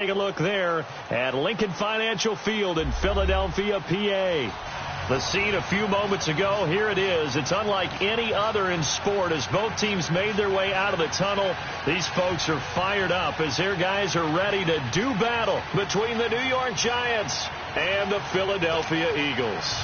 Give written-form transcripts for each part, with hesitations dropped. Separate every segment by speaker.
Speaker 1: take a look there at Lincoln Financial Field in Philadelphia, PA. The scene a few moments ago, here it is. It's unlike any other in sport as both teams made their way out of the tunnel. These folks are fired up as their guys are ready to do battle between the New York Giants and the Philadelphia Eagles.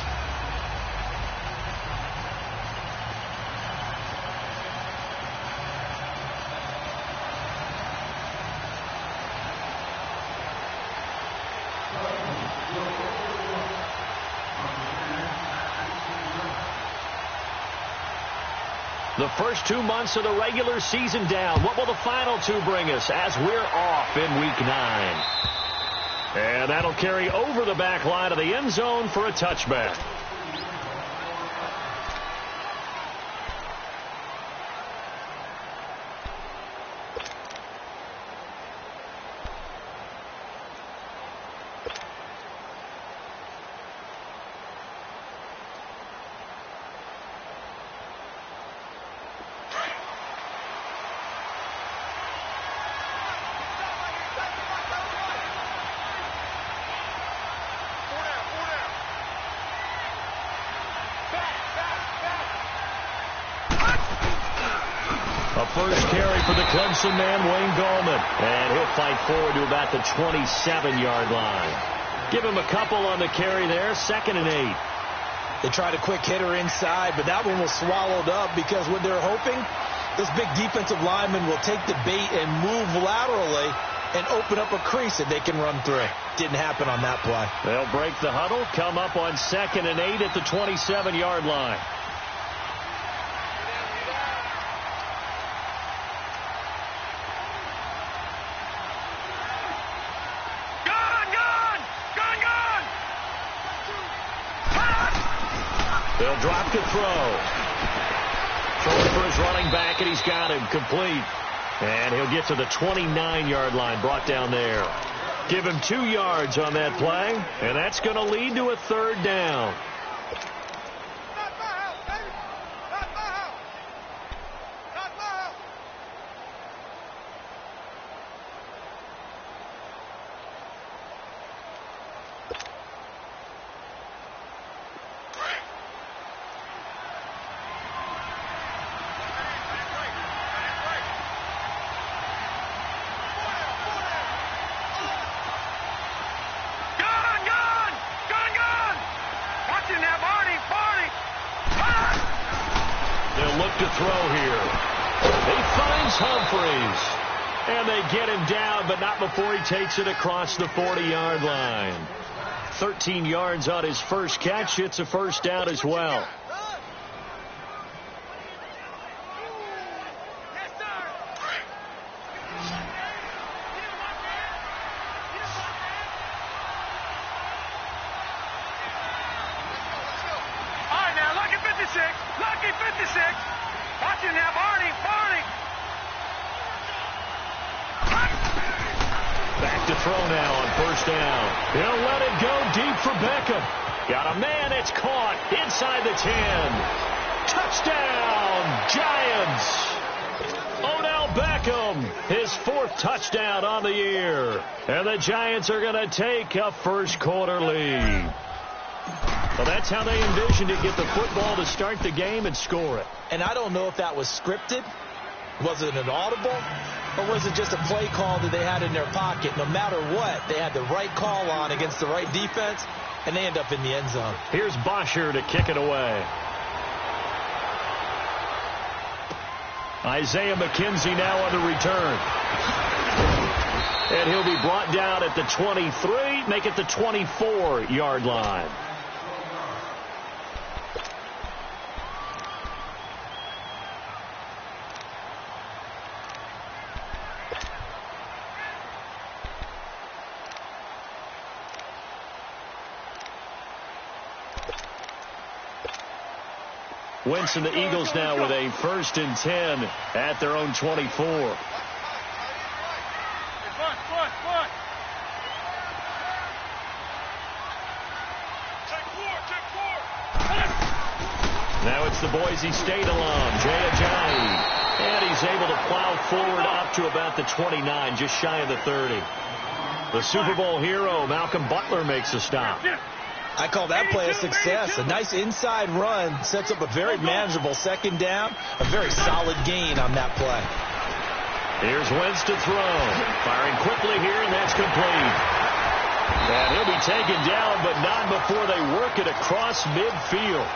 Speaker 1: The first 2 months of the regular season down. What will the final two bring us as we're off in Week 9? And that'll carry over the back line of the end zone for a touchback. A first carry for the Clemson man, Wayne Gallman. And he'll fight forward to about the 27-yard line. Give him a couple on the carry there, 2nd and 8.
Speaker 2: They tried a quick hitter inside, but that one was swallowed up because what they're hoping, this big defensive lineman will take the bait and move laterally and open up a crease that they can run through. Didn't happen on that play.
Speaker 1: They'll break the huddle, come up on 2nd and 8 at the 27-yard line. They'll drop to throw. Throwing for his running back, and he's got him complete. And he'll get to the 29-yard line, brought down there. Give him 2 yards on that play, and that's going to lead to a 3rd down. To throw here. He finds Humphreys. And they get him down, but not before he takes it across the 40-yard line. 13 yards on his first catch. It's a first down as well. Back to throw now on first down. He'll let it go deep for Beckham. Got a man, it's caught inside the 10. Touchdown, Giants. Odell Beckham, his 4th touchdown on the year. And the Giants are going to take a first-quarter lead. Well, that's how they envisioned to get the football to start the game and score it.
Speaker 2: And I don't know if that was scripted. Was it an audible? Or was it just a play call that they had in their pocket? No matter what, they had the right call on against the right defense, and they end up in the end zone.
Speaker 1: Here's Bosher to kick it away. Isaiah McKenzie now on the return. And he'll be brought down at the 23, make it the 24-yard line. Winston, the Eagles now with a 1st and 10 at their own 24. Now it's the Boise State alum, Jay Ajayi. And he's able to plow forward up to about the 29, just shy of the 30. The Super Bowl hero, Malcolm Butler, makes a stop.
Speaker 2: I call that play a success. A nice inside run sets up a very manageable second down. A very solid gain on that play.
Speaker 1: Here's Wentz to throw. Firing quickly here, and that's complete. And he'll be taken down, but not before they work it across midfield.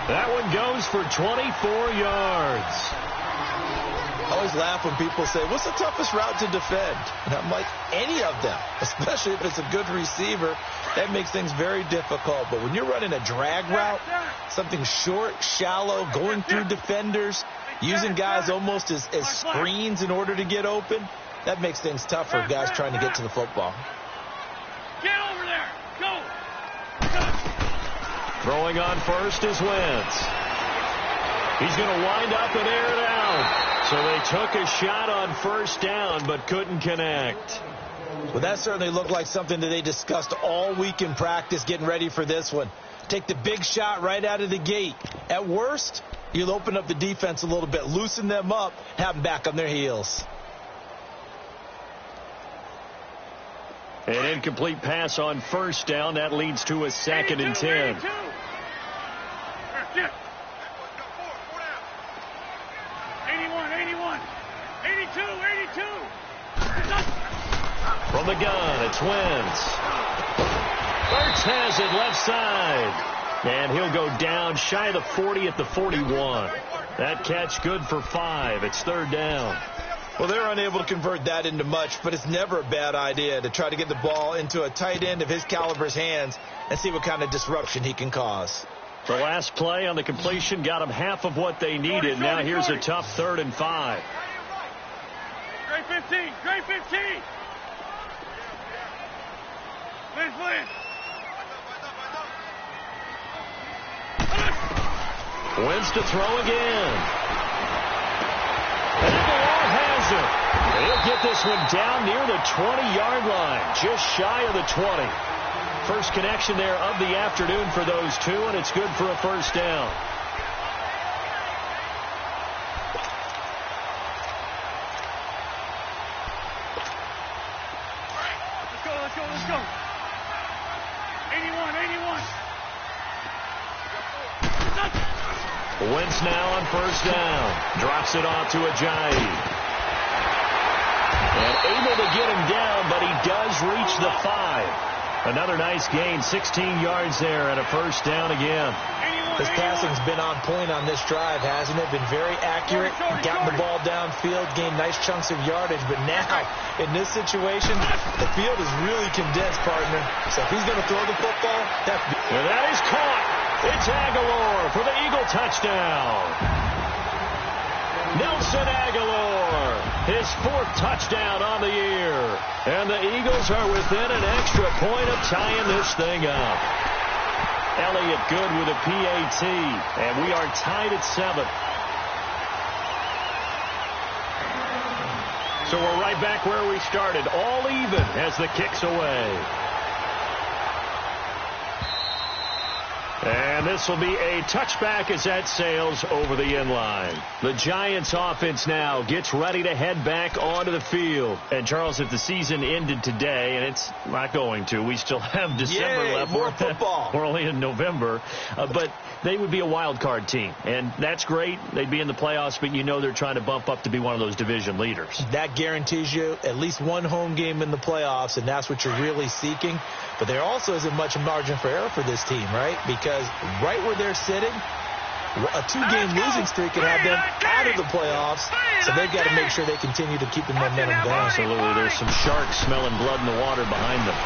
Speaker 1: That one goes for 24 yards.
Speaker 2: I always laugh when people say, what's the toughest route to defend? And I'm like, any of them, especially if it's a good receiver. That makes things very difficult. But when you're running a drag route, something short, shallow, going through defenders, using guys almost as screens in order to get open, that makes things tough for guys trying to get to the football.
Speaker 3: Get over there. Go.
Speaker 1: Throwing on first is Wentz. He's going to wind up and air it out. So they took a shot on first down, but couldn't connect.
Speaker 2: Well, that certainly looked like something that they discussed all week in practice getting ready for this one. Take the big shot right out of the gate. At worst, you'll open up the defense a little bit, loosen them up, have them back on their heels.
Speaker 1: An incomplete pass on first down. That leads to a 2nd and 10.
Speaker 3: 82.
Speaker 1: From the gun, it's Wentz. Ertz has it left side. And he'll go down shy of the 40 at the 41. That catch good for 5. It's 3rd down.
Speaker 2: Well, they're unable to convert that into much, but it's never a bad idea to try to get the ball into a tight end of his caliber's hands and see what kind of disruption he can cause.
Speaker 1: The last play on the completion got them half of what they needed. Now here's a tough 3rd and 5.
Speaker 3: Great 15. Great 15. Please.
Speaker 1: Wentz to throw again. And Aguilar has it. He'll get this one down near the 20-yard line, just shy of the 20. First connection there of the afternoon for those two, and it's good for a first down.
Speaker 3: Let's go. 81.
Speaker 1: Wentz now on first down. Drops it off to Ajayi. And able to get him down, but he does reach the 5. Another nice gain, 16 yards there, and a first down again.
Speaker 2: His passing's been on point on this drive, hasn't it? Been very accurate, gotten the ball downfield, gained nice chunks of yardage. But now, in this situation, the field is really condensed, partner. So if he's going to throw the football,
Speaker 1: and that is caught. It's Aguilar for the Eagle touchdown. Nelson Aguilar, his 4th touchdown on the year. And the Eagles are within an extra point of tying this thing up. Elliott good with a PAT, and we are tied at 7. So we're right back where we started, all even as the kick's away. And this will be a touchback as that sails over the inline. The Giants offense now gets ready to head back onto the field. And Charles, if the season ended today, and it's not going to, we still have December left.
Speaker 2: More football.
Speaker 1: We're only in November. But they would be a wild card team. And that's great. They'd be in the playoffs, but you know they're trying to bump up to be one of those division leaders.
Speaker 2: That guarantees you at least one home game in the playoffs, and that's what you're really seeking. But there also isn't much margin for error for this team, right? Because right where they're sitting, a 2-game losing streak can have them out of the playoffs. So they've got to make sure they continue to keep the momentum going.
Speaker 1: Absolutely. There's some sharks smelling blood in the water behind them.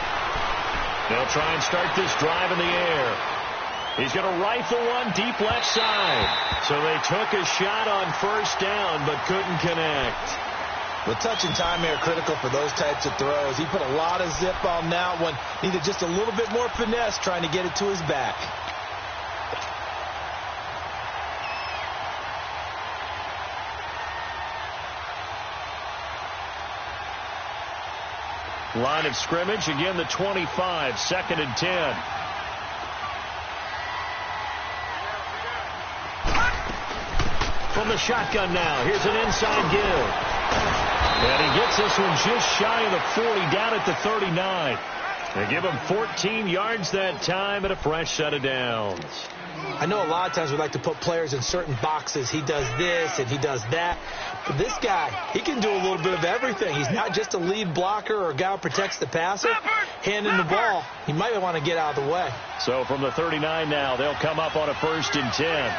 Speaker 1: They'll try and start this drive in the air. He's going to rifle one deep left side. So they took a shot on first down but couldn't connect.
Speaker 2: The touch and time are critical for those types of throws. He put a lot of zip on that one. Needed just a little bit more finesse trying to get it to his back.
Speaker 1: Line of scrimmage, again the 25, 2nd and 10. From the shotgun now, here's an inside give. And he gets this one just shy of the 40, down at the 39. They give him 14 yards that time and a fresh set of downs.
Speaker 2: I know a lot of times we like to put players in certain boxes. He does this and he does that. But this guy, he can do a little bit of everything. He's not just a lead blocker or a guy who protects the passer. Handing the ball, he might want to get out of the way.
Speaker 1: So from the 39 now, they'll come up on a 1st and 10.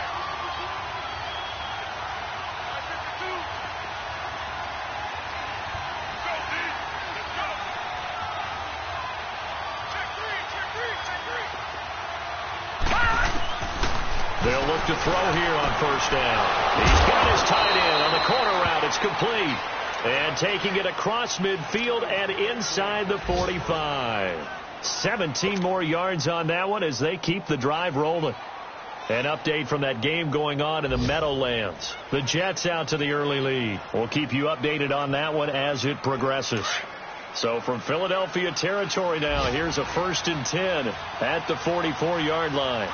Speaker 1: They'll look to throw here on 1st down. He's got his tight end on the corner route. It's complete. And taking it across midfield and inside the 45. 17 more yards on that one as they keep the drive rolling. An update from that game going on in the Meadowlands. The Jets out to the early lead. We'll keep you updated on that one as it progresses. So from Philadelphia territory now, here's a 1st and 10 at the 44-yard line.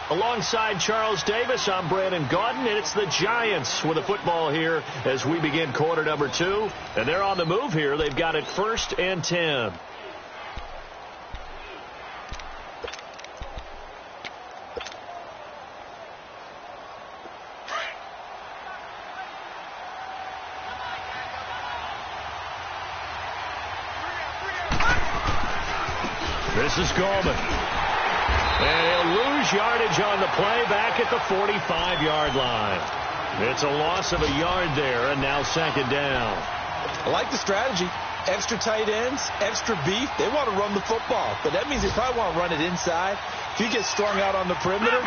Speaker 1: Alongside Charles Davis, I'm Brandon Gaudin, and it's the Giants with the football here as we begin quarter number 2. And they're on the move here. They've got it 1st and 10. This is Gallman. And he'll lose yardage on the play back at the 45-yard line. It's a loss of a yard there, and now 2nd down.
Speaker 2: I like the strategy. Extra tight ends, extra beef. They want to run the football, but that means they probably want to run it inside. If you get strung out on the perimeter,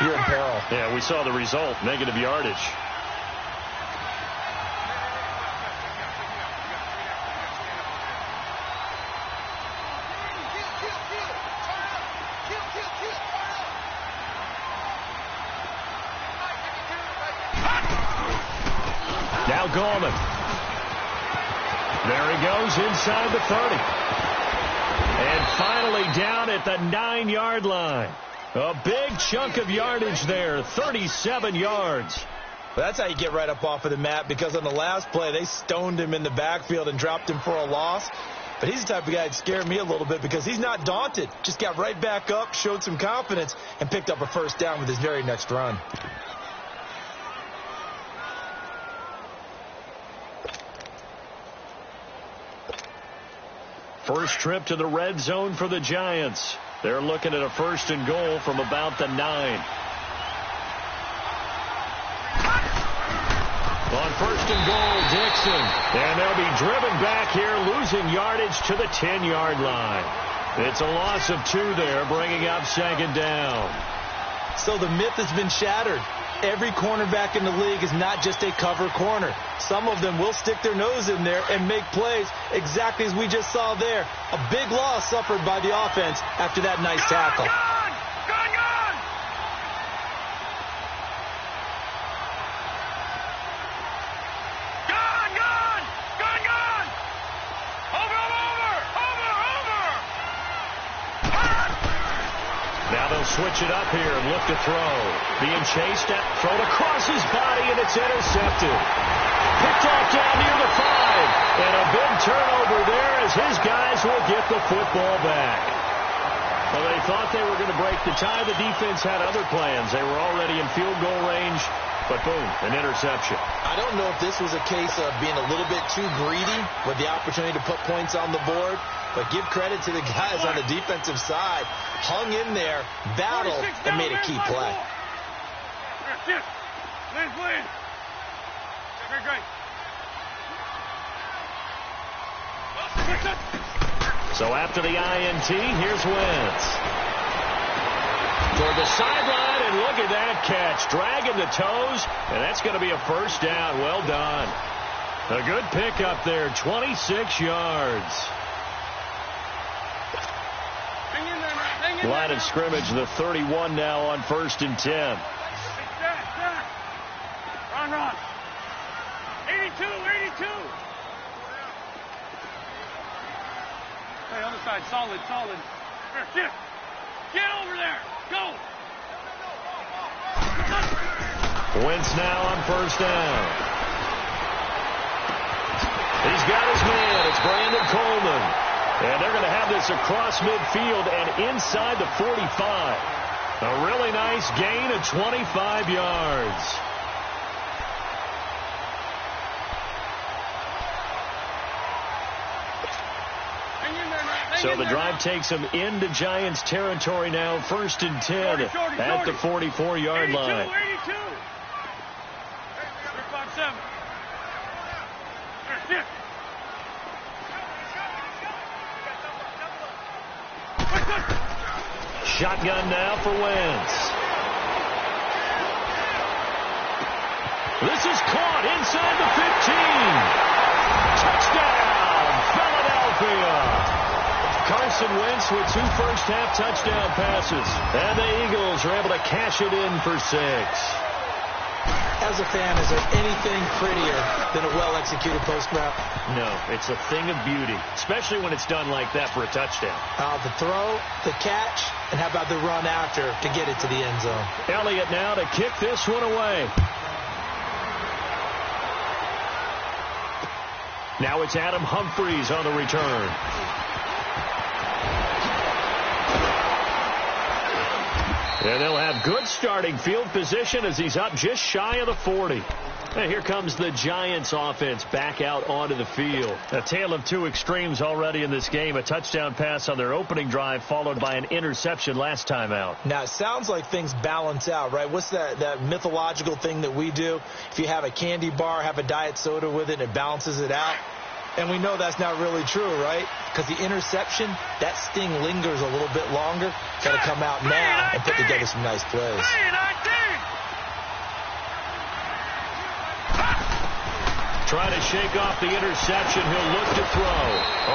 Speaker 2: you're in peril.
Speaker 1: Yeah, we saw the result, negative yardage. Now Gallman. There he goes inside the 30. And finally down at the 9-yard line. A big chunk of yardage there, 37 yards.
Speaker 2: Well, that's how you get right up off of the mat, because on the last play, they stoned him in the backfield and dropped him for a loss. But he's the type of guy that scared me a little bit because he's not daunted. Just got right back up, showed some confidence, and picked up a 1st down with his very next run.
Speaker 1: First trip to the red zone for the Giants. They're looking at a 1st and goal from about the 9. On 1st and goal, Dixon. And they'll be driven back here, losing yardage to the 10-yard line. It's a loss of 2 there, bringing up 2nd down.
Speaker 2: So the myth has been shattered. Every cornerback in the league is not just a cover corner. Some of them will stick their nose in there and make plays exactly as we just saw there. A big loss suffered by the offense after that nice tackle.
Speaker 1: Now they'll switch it up here and look to throw. Being chased at, thrown across his body, and it's intercepted. Picked off down near the 5. And a big turnover there as his guys will get the football back. Well, they thought they were going to break the tie. The defense had other plans. They were already in field goal range, but boom, an interception.
Speaker 2: I don't know if this was a case of being a little bit too greedy with the opportunity to put points on the board, but give credit to the guys on the defensive side. Hung in there, battled, and made a key play.
Speaker 1: So after the INT, here's Wentz. Toward the sideline, and look at that catch. Dragging the toes, and that's going to be a 1st down. Well done. A good pickup there, 26 yards. Line of scrimmage, the 31 now on 1st and 10.
Speaker 3: Run. 82. side. Solid, solid. Here, shift. Get over there. Go.
Speaker 1: Wentz now on first down. He's got his man. It's Brandon Coleman. And they're going to have this across midfield and inside the 45. A really nice gain of 25 yards. So the drive takes them into Giants territory now. 1st and 10 at the 44-yard line.
Speaker 3: 82. 5-7. Shift.
Speaker 1: Shotgun now for Wentz. This is caught inside the 15. Touchdown, Philadelphia. Carson Wentz with 2 first-half touchdown passes. And the Eagles are able to cash it in for 6.
Speaker 2: As a fan, is there anything prettier than a well-executed post route?
Speaker 1: No, it's a thing of beauty, especially when it's done like that for a touchdown.
Speaker 2: The throw, the catch, and how about the run after to get it to the end zone?
Speaker 1: Elliott now to kick this one away. Now it's Adam Humphries on the return. And they'll have good starting field position as he's up just shy of the 40. And here comes the Giants offense back out onto the field. A tale of 2 extremes already in this game. A touchdown pass on their opening drive followed by an interception last time out.
Speaker 2: Now, it sounds like things balance out, right? What's that mythological thing that we do? If you have a candy bar, have a diet soda with it, it balances it out. And we know that's not really true, right? Because the interception, that sting lingers a little bit longer. Got to come out now and put together some nice plays.
Speaker 1: Trying to shake off the interception. He'll look to throw.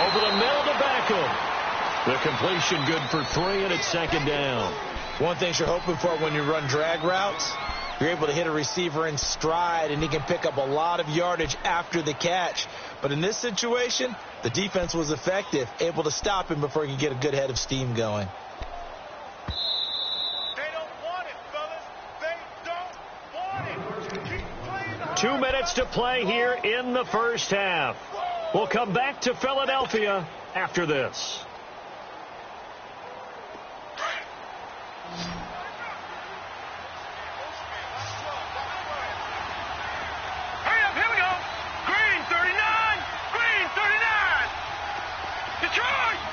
Speaker 1: Over the middle to Beckham. The completion good for 3, and it's 2nd down.
Speaker 2: One thing you're hoping for when you run drag routes, you're able to hit a receiver in stride, and he can pick up a lot of yardage after the catch. But in this situation, the defense was effective, able to stop him before he could get a good head of steam going.
Speaker 3: They don't want it, fellas. They don't want it. Keep playing hard.
Speaker 1: 2 minutes to play here in the first half. We'll come back to Philadelphia after this.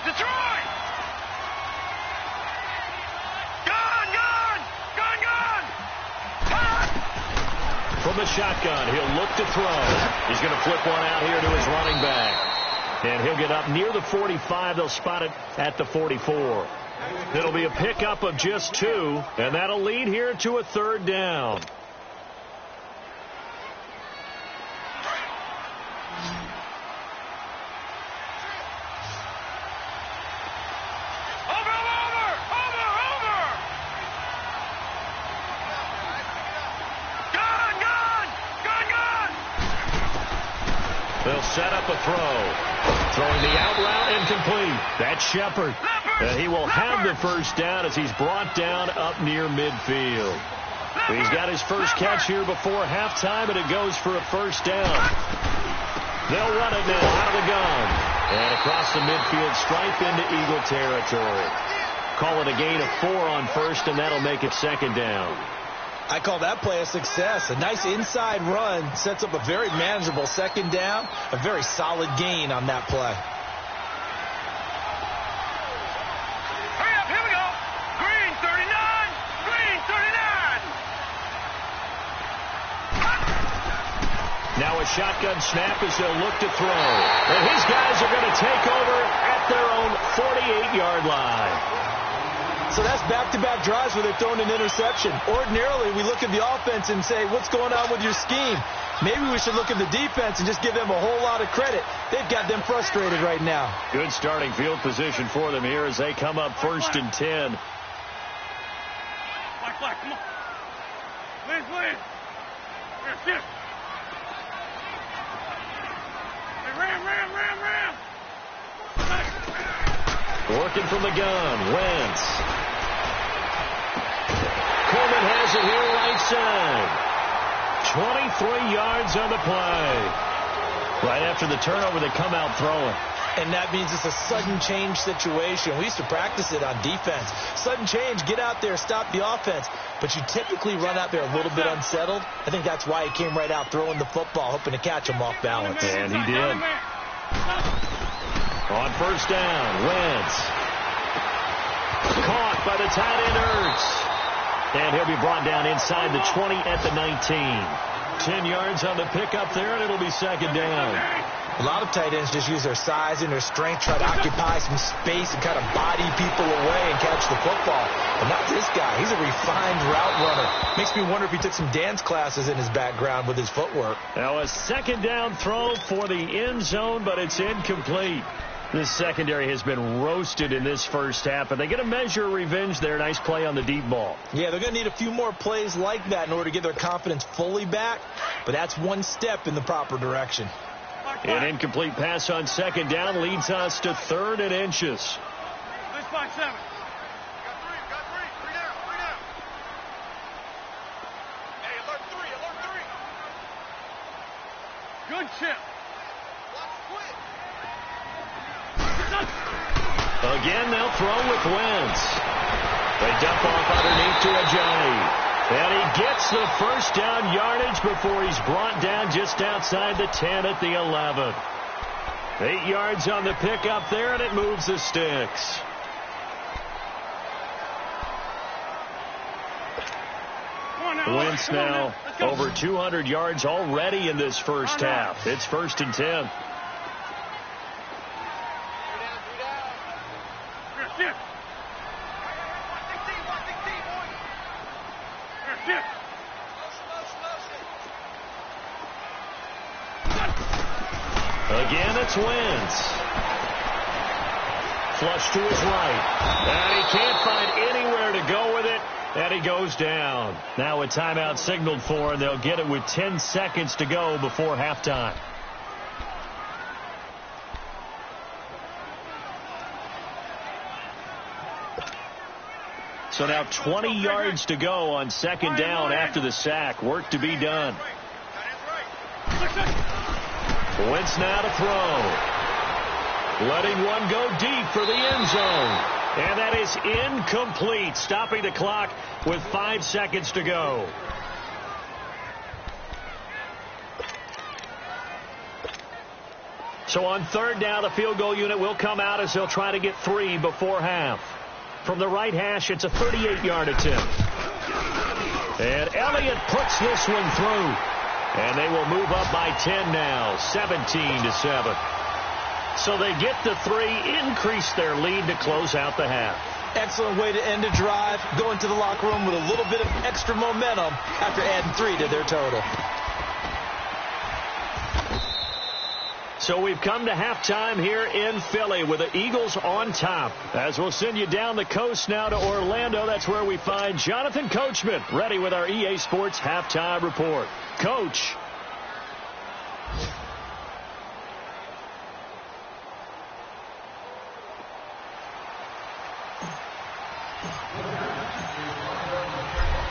Speaker 3: Detroit! Gone!
Speaker 1: From the shotgun, he'll look to throw. He's going to flip one out here to his running back. And he'll get up near the 45. They'll spot it at the 44. It'll be a pickup of just 2, and that'll lead here to a 3rd down. They'll set up a throw. Throwing the out route incomplete. That's Shepard. He will have the first down as he's brought down up near midfield. He's got his first catch here before halftime, and it goes for a first down. They'll run it now out of the gun. And across the midfield stripe into Eagle territory. Call it a gain of 4 on first, and that'll make it 2nd down.
Speaker 2: I call that play a success. A nice inside run sets up a very manageable 2nd down. A very solid gain on that play.
Speaker 3: Hurry up, here we go. Green 39. Green 39.
Speaker 1: Now a shotgun snap as they'll look to throw. And his guys are going to take over at their own 48-yard line.
Speaker 2: So that's back-to-back drives where they're throwing an interception. Ordinarily, we look at the offense and say, what's going on with your scheme? Maybe we should look at the defense and just give them a whole lot of credit. They've got them frustrated right now.
Speaker 1: Good starting field position for them here as they come up 1st and 10.
Speaker 3: Flag, come on. Liz. Here, shift. Hey, ram.
Speaker 1: Working from the gun, Wentz. Coleman has it here right side. 23 yards on the play. Right after the turnover, they come out throwing.
Speaker 2: And that means it's a sudden change situation. We used to practice it on defense. Sudden change, get out there, stop the offense. But you typically run out there a little bit unsettled. I think that's why he came right out throwing the football, hoping to catch him off balance.
Speaker 1: And he did. On first down, Wentz. Caught by the tight end, Ertz. And he'll be brought down inside the 20 at the 19. 10 yards on the pickup there, and it'll be second down.
Speaker 2: A lot of tight ends just use their size and their strength, try to occupy some space and kind of body people away and catch the football. But not this guy. He's a refined route runner. Makes me wonder if he took some dance classes in his background with his footwork.
Speaker 1: Now a second down throw for the end zone, but it's incomplete. This secondary has been roasted in this first half, and they get a measure of revenge there. Nice play on the deep ball. Yeah, they're going to need a few more plays like that in order to get their confidence fully back, but that's one step in the proper direction. An incomplete pass on second down leads us to 3rd and inches.
Speaker 3: Let's find 7. Got three. Three down. Hey, alert 3. Good chip.
Speaker 1: Again, they'll throw with Wentz. They dump off underneath to Ajay. And he gets the first down yardage before he's brought down just outside the 10 at the 11. 8 yards on the pickup there, and it moves the sticks. Wentz now over 200 yards already in this first half. It's 1st and 10. Again, it's Wentz. Flush to his right. And he can't find anywhere to go with it, and he goes down. Now a timeout signaled for, and they'll get it with 10 seconds to go before halftime. So now 20 yards to go on second down after the sack. Work to be done. Wentz now to throw. Letting one go deep for the end zone. And that is incomplete. Stopping the clock with 5 seconds to go. So on third down, the field goal unit will come out as they'll try to get 3 before half. From the right hash, it's a 38-yard attempt. And Elliott puts this one through. And they will move up by 10 now, 17-7. So they get the 3, increase their lead to close out the half.
Speaker 2: Excellent way to end a drive. Go into the locker room with a little bit of extra momentum after adding 3 to their total.
Speaker 1: So we've come to halftime here in Philly with the Eagles on top. As we'll send you down the coast now to Orlando, that's where we find Jonathan Coachman ready with our EA Sports halftime report. Coach.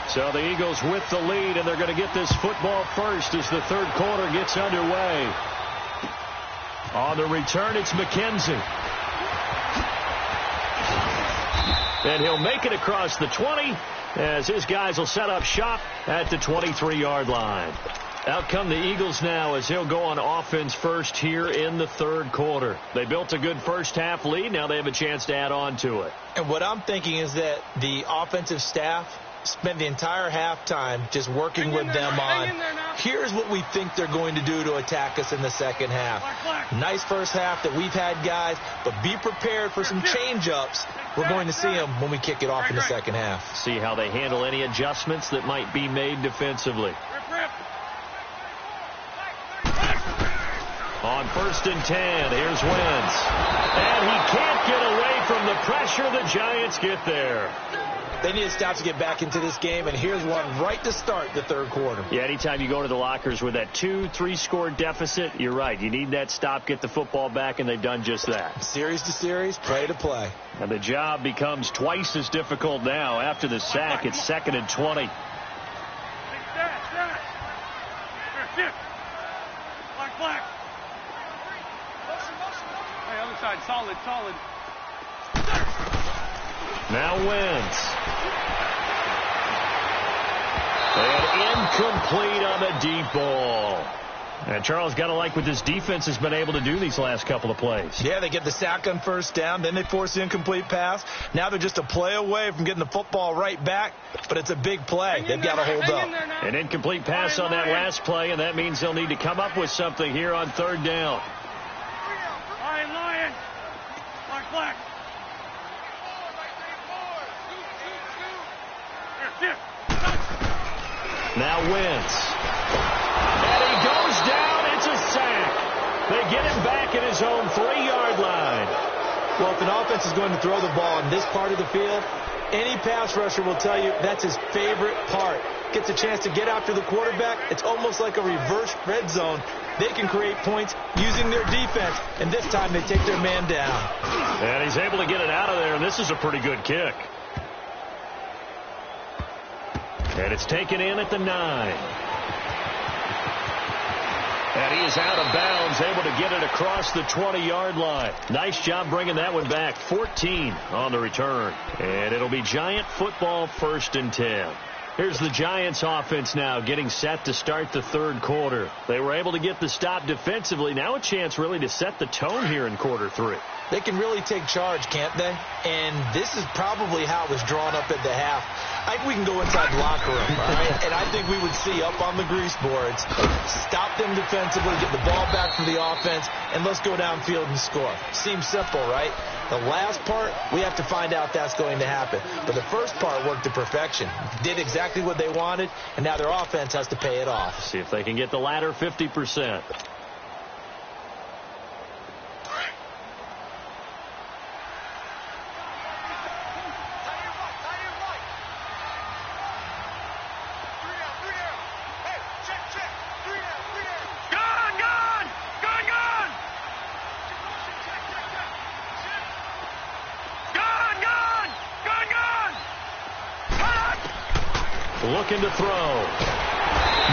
Speaker 1: So the Eagles with the lead, and they're going to get this football first as the third quarter gets underway. On the return, it's McKenzie. And he'll make it across the 20 as his guys will set up shop at the 23-yard line. Out come the Eagles now as he'll go on offense first here in the third quarter. They built a good first half lead. Now they have a chance to add on to it.
Speaker 2: And what I'm thinking is that the offensive staff spent the entire halftime just working with them on, here's what we think they're going to do to attack us in the second half. Nice first half that we've had, guys, but be prepared for some change-ups. We're going to see them when we kick it off in the second half.
Speaker 1: See how they handle any adjustments that might be made defensively. On 1st and 10, here's Wentz. And he can't get away from the pressure. The Giants get there.
Speaker 2: They need a stop to get back into this game, and here's one right to start the third quarter.
Speaker 1: Yeah, anytime you go to the lockers with that 2-3 score deficit, you're right. You need that stop, get the football back, and they've done just that.
Speaker 2: Series to series, play to play.
Speaker 1: And the job becomes twice as difficult now. After the sack, it's 2nd and 20.
Speaker 3: Black. Hey, other side, solid.
Speaker 1: Now Wentz. And incomplete on the deep ball. And Charles, got to like what this defense has been able to do these last couple of plays.
Speaker 2: Yeah, they get the sack on first down, then they force the incomplete pass. Now they're just a play away from getting the football right back, but it's a big play. They've got to hold up.
Speaker 1: An incomplete pass on that last play, and that means they'll need to come up with something here on 3rd down.
Speaker 3: Lion. Black.
Speaker 1: Now Wentz. And he goes down. It's a sack. They get him back at his own 3-yard line.
Speaker 2: Well, if an offense is going to throw the ball in this part of the field, any pass rusher will tell you that's his favorite part. Gets a chance to get after the quarterback. It's almost like a reverse red zone. They can create points using their defense, and this time they take their man down.
Speaker 1: And he's able to get it out of there, and this is a pretty good kick. And it's taken in at the 9. And he is out of bounds, able to get it across the 20-yard line. Nice job bringing that one back. 14 on the return. And it'll be Giant football, 1st and 10. Here's the Giants offense now getting set to start the 3rd quarter. They were able to get the stop defensively. Now a chance really to set the tone here in quarter 3.
Speaker 2: They can really take charge, can't they? And this is probably how it was drawn up at the half. I think we can go inside the locker room, all right? And I think we would see up on the grease boards, stop them defensively, get the ball back for the offense, and let's go downfield and score. Seems simple, right? The last part, we have to find out that's going to happen. But the first part worked to perfection. Did exactly what they wanted, and now their offense has to pay it off.
Speaker 1: See if they can get the latter 50%. Looking to throw.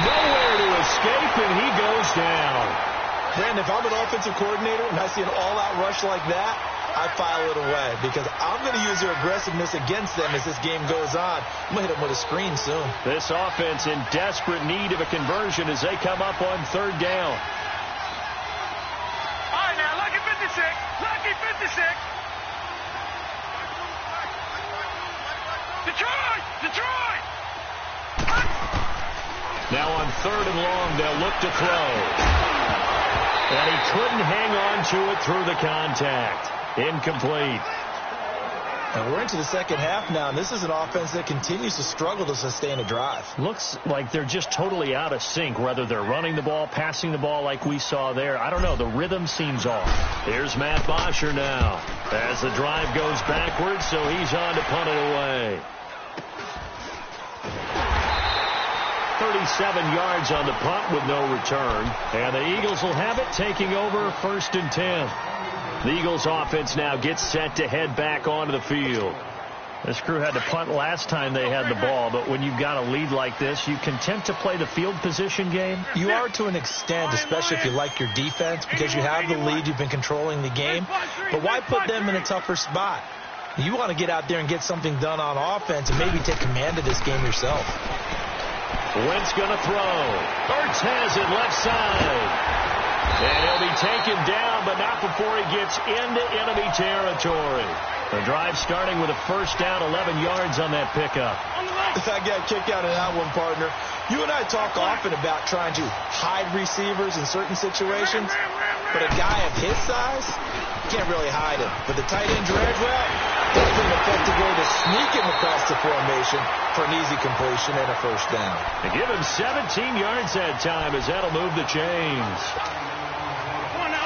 Speaker 1: Nowhere to escape, and he goes down.
Speaker 2: Brandon, if I'm an offensive coordinator and I see an all-out rush like that, I file it away because I'm going to use their aggressiveness against them as this game goes on. I'm going to hit them with a screen soon.
Speaker 1: This offense in desperate need of a conversion as they come up on 3rd down.
Speaker 3: All right, now, lucky 56. Lucky 56. Detroit!
Speaker 1: Now on 3rd and long, they'll look to throw. And he couldn't hang on to it through the contact. Incomplete.
Speaker 2: And we're into the second half now, and this is an offense that continues to struggle to sustain a drive.
Speaker 1: Looks like they're just totally out of sync, whether they're running the ball, passing the ball like we saw there. I don't know. The rhythm seems off. Here's Matt Bosher now as the drive goes backwards, so he's on to punt it away. 37 yards on the punt with no return. And the Eagles will have it, taking over 1st and 10. The Eagles offense now gets set to head back onto the field. This crew had to punt last time they had the ball, but when you've got a lead like this, you content to play the field position game?
Speaker 2: You are to an extent, especially if you like your defense, because you have the lead, you've been controlling the game. But why put them in a tougher spot? You want to get out there and get something done on offense and maybe take command of this game yourself.
Speaker 1: Wentz going to throw. Ertz has it left side. And he'll be taken down, but not before he gets into enemy territory. The drive starting with a 1st down, 11 yards on that pickup.
Speaker 2: I got kicked out of that one, partner. You and I talk often about trying to hide receivers in certain situations, but a guy of his size, can't really hide him. But the tight end drag route, definitely an effective way to sneak him across the formation for an easy completion and a 1st down.
Speaker 1: They give him 17 yards that time as that'll move the chains.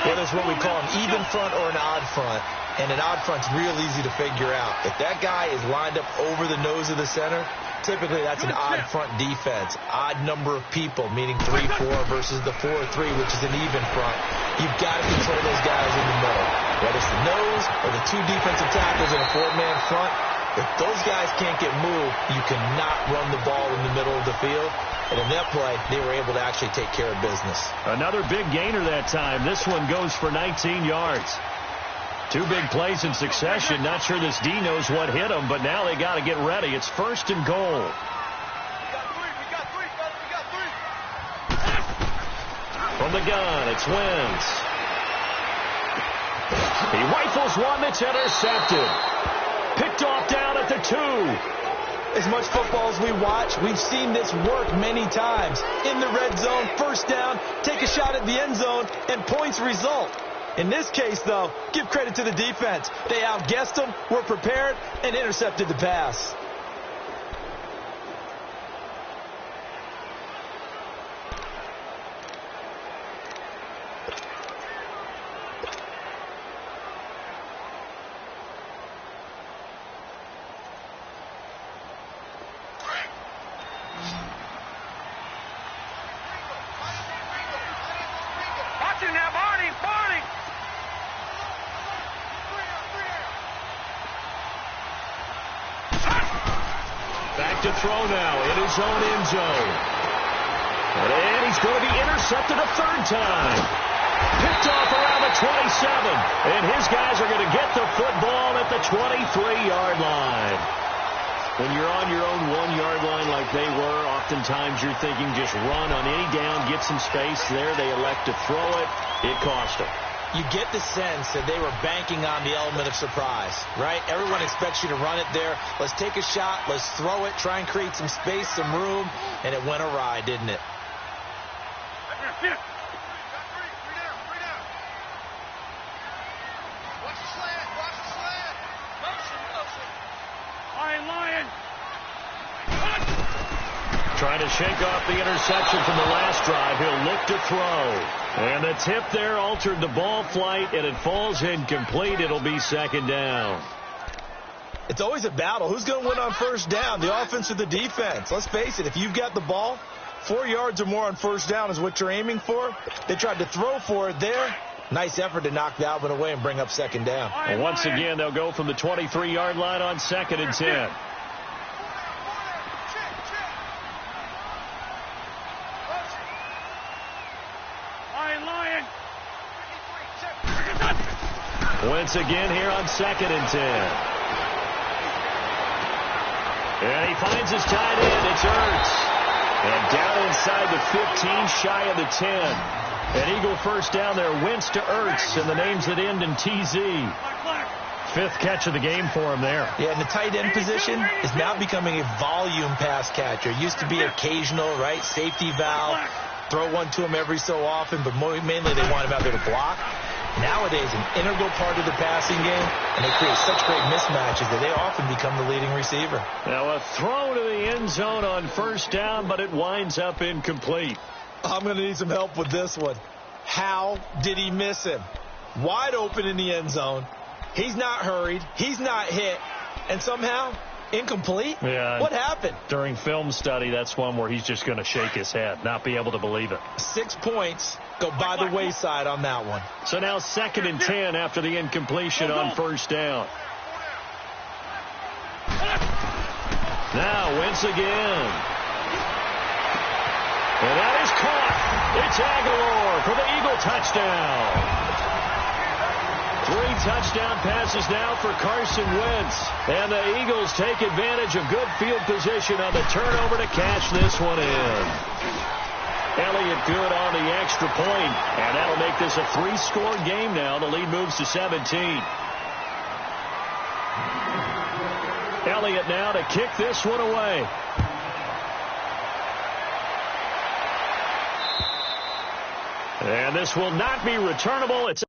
Speaker 2: Whether it's what we call an even front or an odd front, And an odd front's real easy to figure out. If that guy is lined up over the nose of the center, typically that's an odd front defense. Odd number of people, meaning 3-4 versus the 4-3, which is an even front. You've got to control those guys in the middle. Whether it's the nose or the two defensive tackles in a four-man front, if those guys can't get moved, you cannot run the ball in the middle of the field. And in that play, they were able to actually take care of business.
Speaker 1: Another big gainer that time. This one goes for 19 yards. Two big plays in succession. Not sure this D knows what hit them, but now they got to get ready. It's 1st and goal.
Speaker 3: We got three.
Speaker 1: From the gun, it's Wentz. He rifles one that's intercepted. Picked off down at the 2.
Speaker 2: As much football as we watch, we've seen this work many times. In the red zone, first down, take a shot at the end zone, and points result. In this case, though, give credit to the defense. They outguessed them, were prepared, and intercepted the pass.
Speaker 3: Watching now, Barney.
Speaker 1: Back to throw now in his own end zone. And he's going to be intercepted a third time. Picked off around the 27. And his guys are going to get the football at the 23-yard line. When you're on your own 1-yard line like they were, oftentimes you're thinking just run on any down, get some space there. They elect to throw it. It cost them.
Speaker 2: You get the sense that they were banking on the element of surprise, right? Everyone expects you to run it there. Let's take a shot. Let's throw it. Try and create some space, some room. And it went awry, didn't it?
Speaker 3: Three down. Watch the slant. Motion. Lion.
Speaker 1: Trying to shake off the interception from the last drive. He'll look to throw. And the tip there altered the ball flight, and it falls incomplete. It'll be 2nd down.
Speaker 2: It's always a battle. Who's going to win on first down, the offense or the defense? Let's face it, if you've got the ball, 4 yards or more on first down is what you're aiming for. They tried to throw for it there. Nice effort to knock that one away and bring up 2nd down.
Speaker 1: And once again, they'll go from the 23-yard line on 2nd and 10.
Speaker 3: Lion.
Speaker 1: Once again here on 2nd and 10. And he finds his tight end. It's Ertz. And down inside the 15, shy of the 10. An Eagle first down there. Wentz to Ertz, and the names that end in TZ. 5th catch of the game for him there.
Speaker 2: Yeah, and the tight end position is now becoming a volume pass catcher. It used to be occasional, right? Safety valve. Throw one to him every so often, but mainly they want him out there to block. Nowadays, an integral part of the passing game, and they create such great mismatches that they often become the leading receiver.
Speaker 1: Now a throw to the end zone on first down, but it winds up incomplete.
Speaker 2: I'm going to need some help with this one. How did he miss him? Wide open in the end zone. He's not hurried. He's not hit. And somehow, incomplete?
Speaker 1: Yeah.
Speaker 2: What happened?
Speaker 1: During film study, that's one where he's just going to shake his head, not be able to believe it.
Speaker 2: 6 points go by the wayside on that one.
Speaker 1: So now 2nd and 10 after the incompletion on first down. Now Wentz again. And that is caught. It's Aguilar for the Eagle touchdown. 3 touchdown passes now for Carson Wentz. And the Eagles take advantage of good field position on the turnover to cash this one in. Elliott good on the extra point. And that'll make this a 3-score game now. The lead moves to 17. Elliott now to kick this one away. And this will not be returnable. It's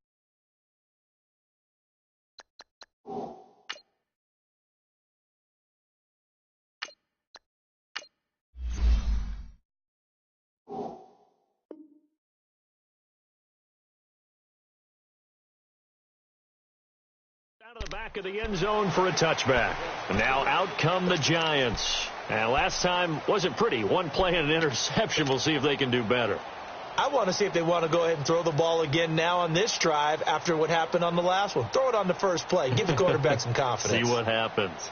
Speaker 1: Out of the back of the end zone for a touchback. And now out come the Giants. And last time wasn't pretty. One play and an interception. We'll see if they can do better.
Speaker 2: I want to see if they want to go ahead and throw the ball again now on this drive after what happened on the last one. Throw it on the first play. Give the quarterback some confidence.
Speaker 1: See what happens.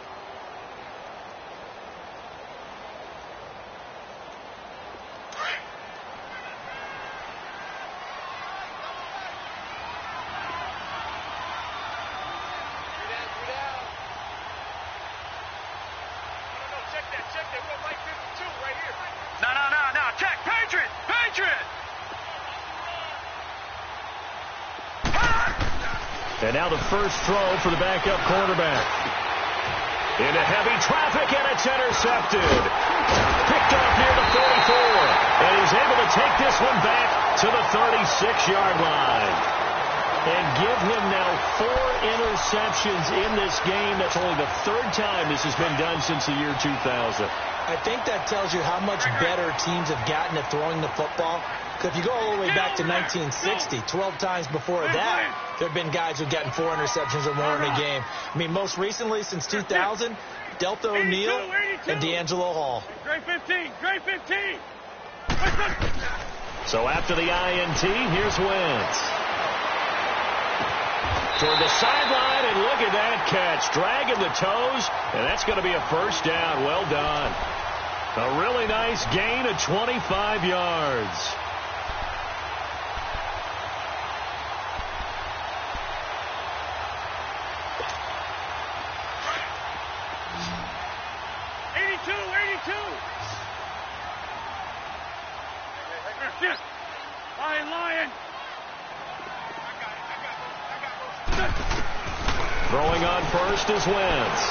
Speaker 1: And now the first throw for the backup quarterback. Into heavy traffic, and it's intercepted. Picked off near the 44. And he's able to take this one back to the 36-yard line. And give him now 4 interceptions in this game. That's only the 3rd time this has been done since the year 2000.
Speaker 2: I think that tells you how much better teams have gotten at throwing the football. Because if you go all the way back to 1960, 12 times before that, there have been guys who've gotten 4 interceptions or more in a game. I mean, most recently, since 2000, Delta O'Neal and D'Angelo Hall.
Speaker 3: Great 15, great 15.
Speaker 1: So after the INT, here's Wentz. Toward the sideline, and look at that catch. Dragging the toes, and that's going to be a first down. Well done. A really nice gain of 25 yards. Throwing on first is Wentz.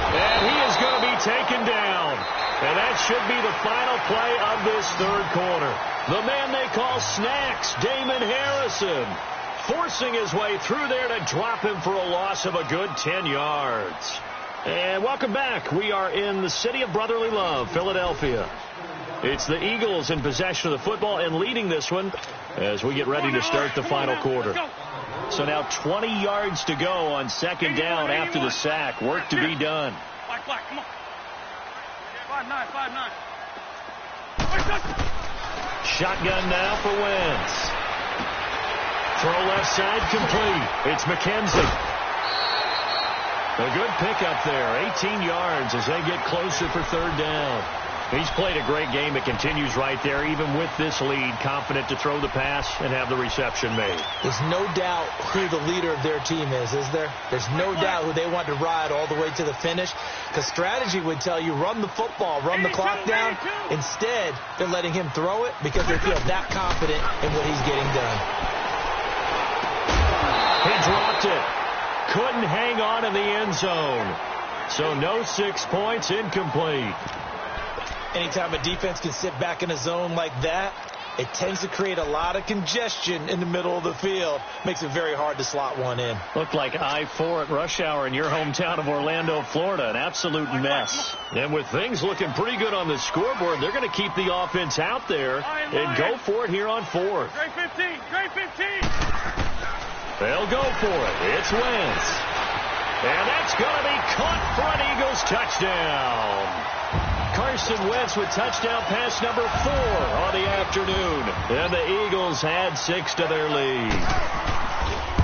Speaker 1: And he is going to be taken down. And that should be the final play of this 3rd quarter. The man they call Snacks, Damon Harrison, forcing his way through there to drop him for a loss of a good 10 yards. And welcome back. We are in the city of brotherly love, Philadelphia. It's the Eagles in possession of the football and leading this one as we get ready to start the final quarter. So now 20 yards to go on 2nd down after the sack. Work to be done.
Speaker 3: Black, come on. 5-9, 5-9.
Speaker 1: Shotgun now for Wentz. Throw left side complete. It's McKenzie. A good pickup there. 18 yards as they get closer for 3rd down. He's played a great game. It continues right there, even with this lead, confident to throw the pass and have the reception made.
Speaker 2: There's no doubt who the leader of their team is there? There's no doubt who they want to ride all the way to the finish. Because strategy would tell you, run the football, run the clock down. Instead, they're letting him throw it because they feel that confident in what he's getting done.
Speaker 1: He dropped it. Couldn't hang on in the end zone. So no 6 points, incomplete.
Speaker 2: Anytime a defense can sit back in a zone like that, it tends to create a lot of congestion in the middle of the field. Makes it very hard to slot one in.
Speaker 1: Looked like I-4 at rush hour in your hometown of Orlando, Florida. An absolute mess. And with things looking pretty good on the scoreboard, they're going to keep the offense out there and go for it here on 4th.
Speaker 3: Great 15, great 15.
Speaker 1: They'll go for it. It's Wentz. And that's going to be caught for an Eagles touchdown. Carson Wentz with touchdown pass number 4 on the afternoon. And the Eagles add 6 to their lead.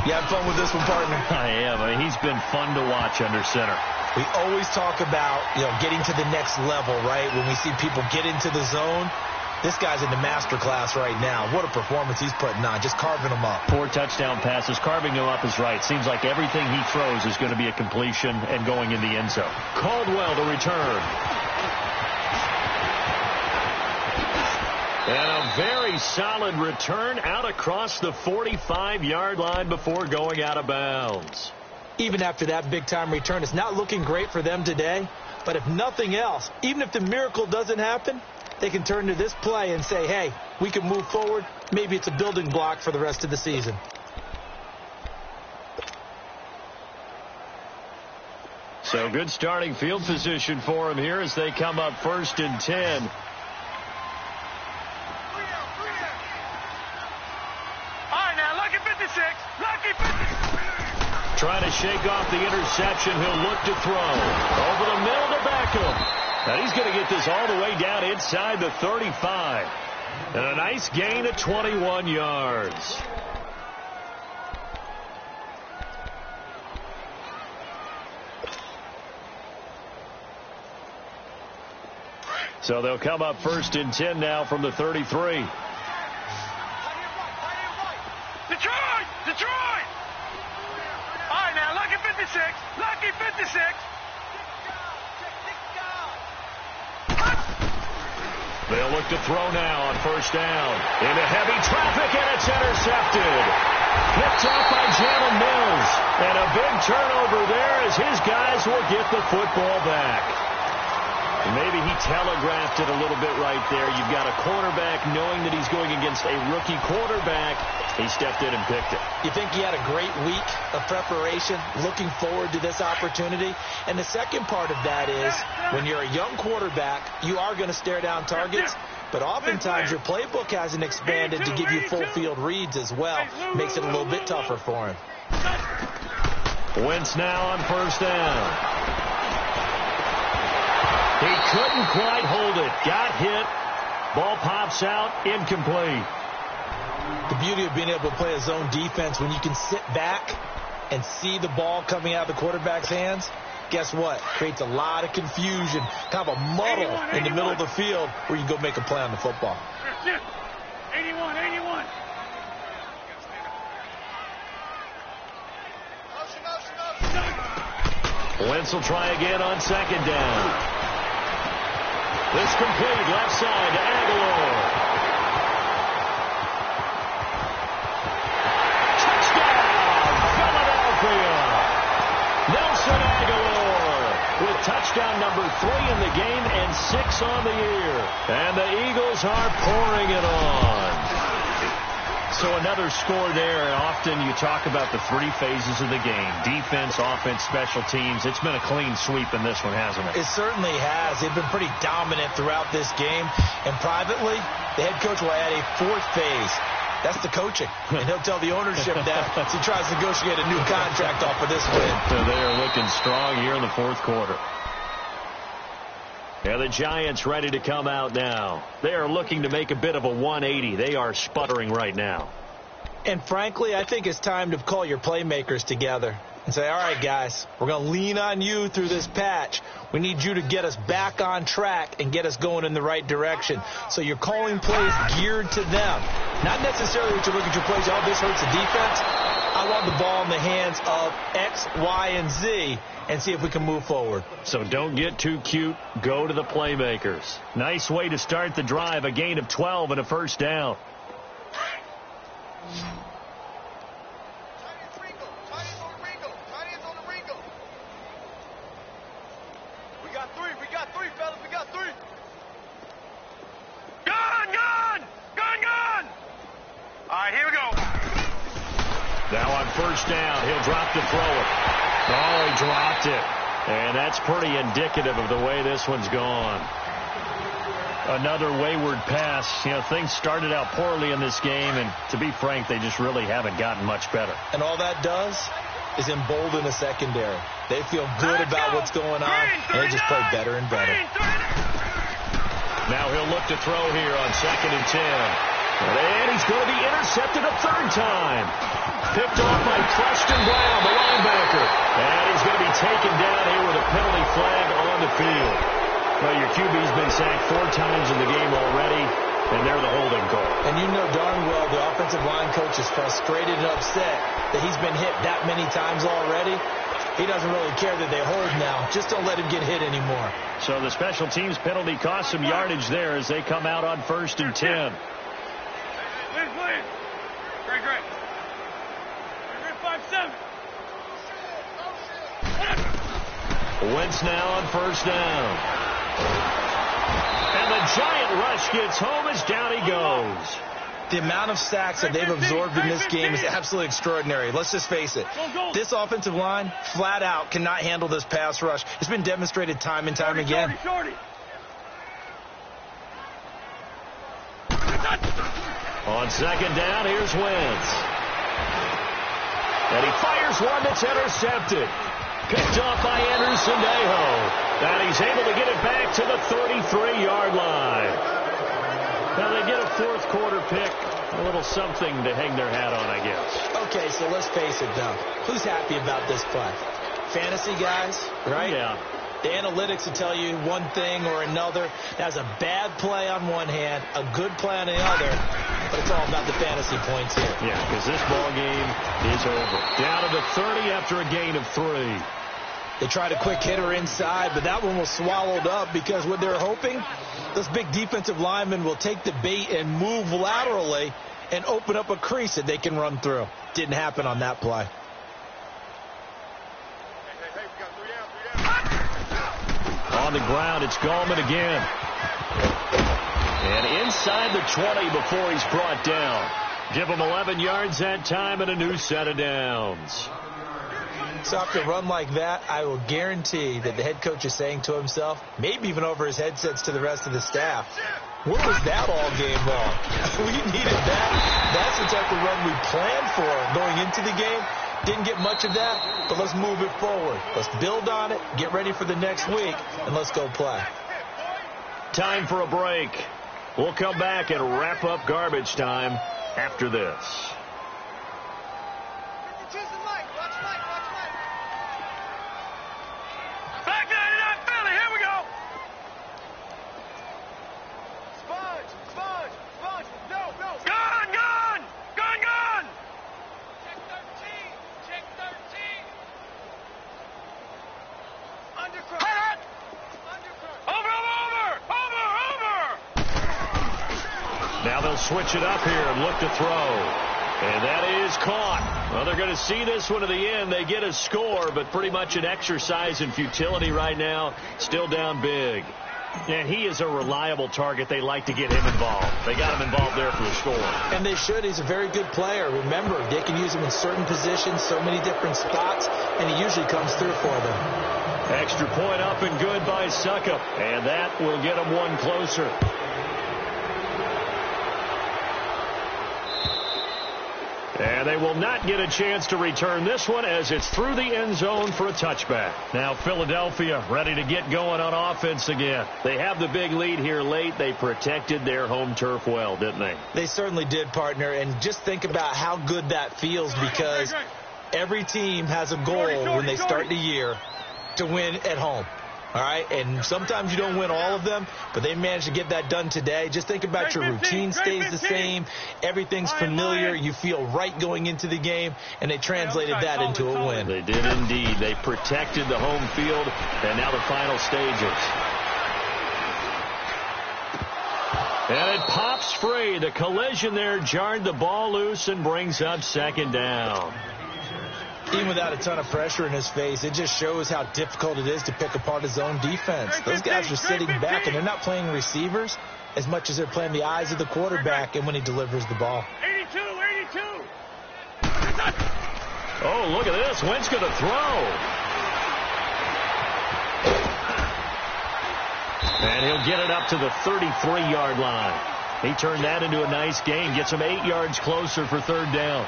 Speaker 2: You have fun with this one, partner?
Speaker 1: I am. I mean, he's been fun to watch under center.
Speaker 2: We always talk about, getting to the next level, right? When we see people get into the zone, this guy's in the master class right now. What a performance he's putting on, just carving them up.
Speaker 1: 4 touchdown passes. Carving them up is right. Seems like everything he throws is going to be a completion and going in the end zone. Caldwell to return. And a very solid return out across the 45-yard line before going out of bounds.
Speaker 2: Even after that big-time return, it's not looking great for them today. But if nothing else, even if the miracle doesn't happen, they can turn to this play and say, hey, we can move forward. Maybe it's a building block for the rest of the season.
Speaker 1: So good starting field position for him here as they come up 1st and 10. reception. He'll look to throw. Over the middle to Beckham. And he's going to get this all the way down inside the 35. And a nice gain of 21 yards. So they'll come up 1st and 10 now from the 33.
Speaker 3: Detroit! Detroit! All right, now, lucky 56. Lucky 56.
Speaker 1: They'll look to throw now on 1st down. Into heavy traffic, and it's intercepted. Picked off by Jalen Mills. And a big turnover there as his guys will get the football back. Maybe he telegraphed it a little bit right there. You've got a quarterback knowing that he's going against a rookie quarterback. He stepped in and picked it.
Speaker 2: You think he had a great week of preparation, looking forward to this opportunity? And the second part of that is, when you're a young quarterback, you are going to stare down targets, but oftentimes your playbook hasn't expanded to give you full field reads as well. Makes it a little bit tougher for him.
Speaker 1: Wentz now on 1st down. He couldn't quite hold it. Got hit. Ball pops out. Incomplete.
Speaker 2: The beauty of being able to play a zone defense, when you can sit back and see the ball coming out of the quarterback's hands, guess what? Creates a lot of confusion, kind of a muddle in the middle of the field where you go make a play on the football.
Speaker 3: 81, 81.
Speaker 1: Wentz will try again on 2nd down. This complete left side to Aguilar. Touchdown, Philadelphia. Nelson Aguilar with touchdown number 3 in the game and 6 on the year. And the Eagles are pouring it on. So another score there. Often you talk about the 3 phases of the game. Defense, offense, special teams. It's been a clean sweep in this one, hasn't it?
Speaker 2: It certainly has. They've been pretty dominant throughout this game. And privately, the head coach will add a 4th phase. That's the coaching. And he'll tell the ownership that as he tries to negotiate a new contract off of this win.
Speaker 1: So they are looking strong here in the 4th quarter. And the Giants ready to come out now. They are looking to make a bit of a 180. They are sputtering right now.
Speaker 2: And frankly, I think it's time to call your playmakers together and say, all right, guys, we're going to lean on you through this patch. We need you to get us back on track and get us going in the right direction. So you're calling plays geared to them. Not necessarily that you look at your plays, oh, this hurts the defense. I want the ball in the hands of X, Y, and Z and see if we can move forward.
Speaker 1: So don't get too cute. Go to the playmakers. Nice way to start the drive. A gain of 12 and a 1st down.
Speaker 3: We got three, fellas. We got 3. Gone! All right, here we go.
Speaker 1: Now on 1st down, he'll drop to throw it. Oh, he dropped it. And that's pretty indicative of the way this one's gone. Another wayward pass. You know, things started out poorly in this game, and to be frank, they just really haven't gotten much better.
Speaker 2: And all that does is embolden the secondary. They feel good about what's going on, and they just play better and better.
Speaker 1: Now he'll look to throw here on 2nd and 10. And he's going to be intercepted a 3rd time. Picked off by Preston Brown, the linebacker. And he's going to be taken down here with a penalty flag on the field. Well, your QB's been sacked 4 times in the game already, and they're the holding call.
Speaker 2: And you know darn well the offensive line coach is frustrated and upset that he's been hit that many times already. He doesn't really care that they hold now. Just don't let him get hit anymore.
Speaker 1: So the special teams penalty cost some yardage there as they come out on 1st and 10.
Speaker 3: Please. Great. 5-7.
Speaker 1: Wentz now on 1st down. And the giant rush gets home as down he goes.
Speaker 2: The amount of sacks that they've absorbed in this game is absolutely extraordinary. Let's just face it. This offensive line, flat out, cannot handle this pass rush. It's been demonstrated time and time again.
Speaker 1: On 2nd down, here's Wentz. And he fires one that's intercepted. Picked off by Anderson and he's able to get it back to the 33-yard line. Now they get a fourth quarter pick. A little something to hang their hat on, I guess.
Speaker 2: Okay, so let's face it, though. Who's happy about this play? Fantasy guys, right?
Speaker 1: Yeah.
Speaker 2: The analytics will tell you one thing or another. That's a bad play on one hand, a good play on the other, but it's all about the fantasy points here.
Speaker 1: Yeah, because this ball game is over. Down to the 30 after a gain of 3.
Speaker 2: They tried a quick hitter inside, but that one was swallowed up because what they're hoping, those big defensive linemen will take the bait and move laterally and open up a crease that they can run through. Didn't happen on that play.
Speaker 1: On the ground, it's Gallman again. And inside the 20 before he's brought down. Give him 11 yards that time and a new set of downs.
Speaker 2: So after a run like that, I will guarantee that the head coach is saying to himself, maybe even over his headsets to the rest of the staff, what was that all game long? We needed that. That's the type of run we planned for going into the game. Didn't get much of that, but let's move it forward. Let's build on it, get ready for the next week, and let's go play.
Speaker 1: Time for a break. We'll come back and wrap up garbage time after this. Now they'll switch it up here and look to throw. And that is caught. Well, they're going to see this one to the end. They get a score, but pretty much an exercise in futility right now. Still down big. And he is a reliable target. They like to get him involved. They got him involved there for the score.
Speaker 2: And they should. He's a very good player. Remember, they can use him in certain positions, so many different spots, and he usually comes through for them.
Speaker 1: Extra point up and good by Suckup. And that will get him one closer. And they will not get a chance to return this one as it's through the end zone for a touchback. Now Philadelphia ready to get going on offense again. They have the big lead here late. They protected their home turf well, didn't they?
Speaker 2: They certainly did, partner. And just think about how good that feels because every team has a goal when they start the year to win at home. All right, and sometimes you don't win all of them, but they managed to get that done today. Just think about your routine stays the same. Everything's familiar. You feel right going into the game, and they translated that into a win.
Speaker 1: They did indeed. They protected the home field, and now the final stages. And it pops free. The collision there jarred the ball loose and brings up second down.
Speaker 2: Even without a ton of pressure in his face, it just shows how difficult it is to pick apart his own defense. Those guys are sitting back, and they're not playing receivers as much as they're playing the eyes of the quarterback and when he delivers the ball.
Speaker 3: 82.
Speaker 1: Oh, look at this. Wentz going to throw. And he'll get it up to the 33-yard line. He turned that into a nice gain. Gets him 8 yards closer for third down.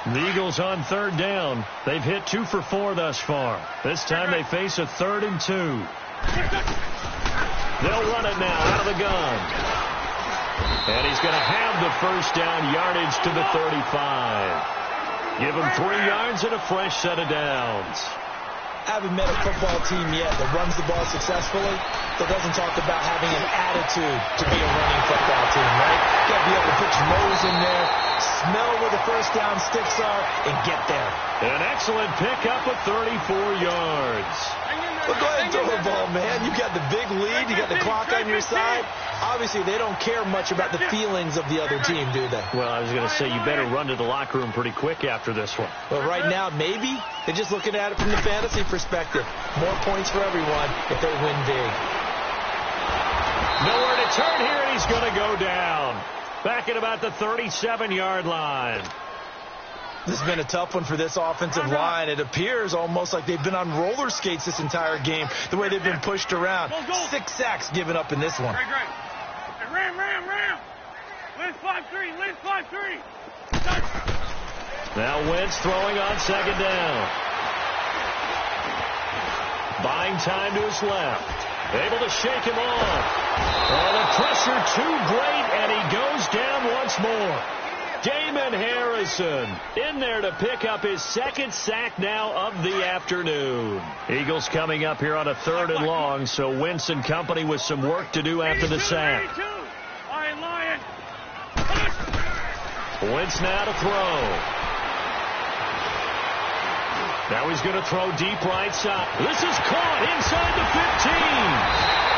Speaker 1: The Eagles on third down. They've hit 2 for 4 thus far. This time they face a 3rd and 2. They'll run it now out of the gun. And he's going to have the first down yardage to the 35. Give him 3 yards and a fresh set of downs.
Speaker 2: I haven't met a football team yet that runs the ball successfully that doesn't talk about having an attitude to be a running football team, right? You got to be able to put your nose in there, smell where the first down sticks are, and get there.
Speaker 1: An excellent pickup of 34 yards.
Speaker 2: Well, go ahead and throw the ball, man. You got the big lead. You got the clock on your side. Obviously, they don't care much about the feelings of the other team, do they?
Speaker 1: Well, I was going to say, you better run to the locker room pretty quick after this one.
Speaker 2: Well, right now, maybe. They're just looking at it from the fantasy perspective. More points for everyone if they win big.
Speaker 1: Nowhere to turn here, and he's going to go down. Back at about the 37-yard line.
Speaker 2: This has been a tough one for this offensive line. It appears almost like they've been on roller skates this entire game, the way they've been pushed around. 6 sacks given up in this one.
Speaker 3: Ram. Liz 5-3.
Speaker 1: Now Wentz throwing on second down. Buying time to his left. Able to shake him off. Oh, the pressure too great, and he goes down once more. Damon Harrison in there to pick up his second sack now of the afternoon. Eagles coming up here on a 3rd and long, so Wentz and company with some work to do after the sack. Wentz now to throw. Now he's going to throw deep right side. This is caught inside the 15.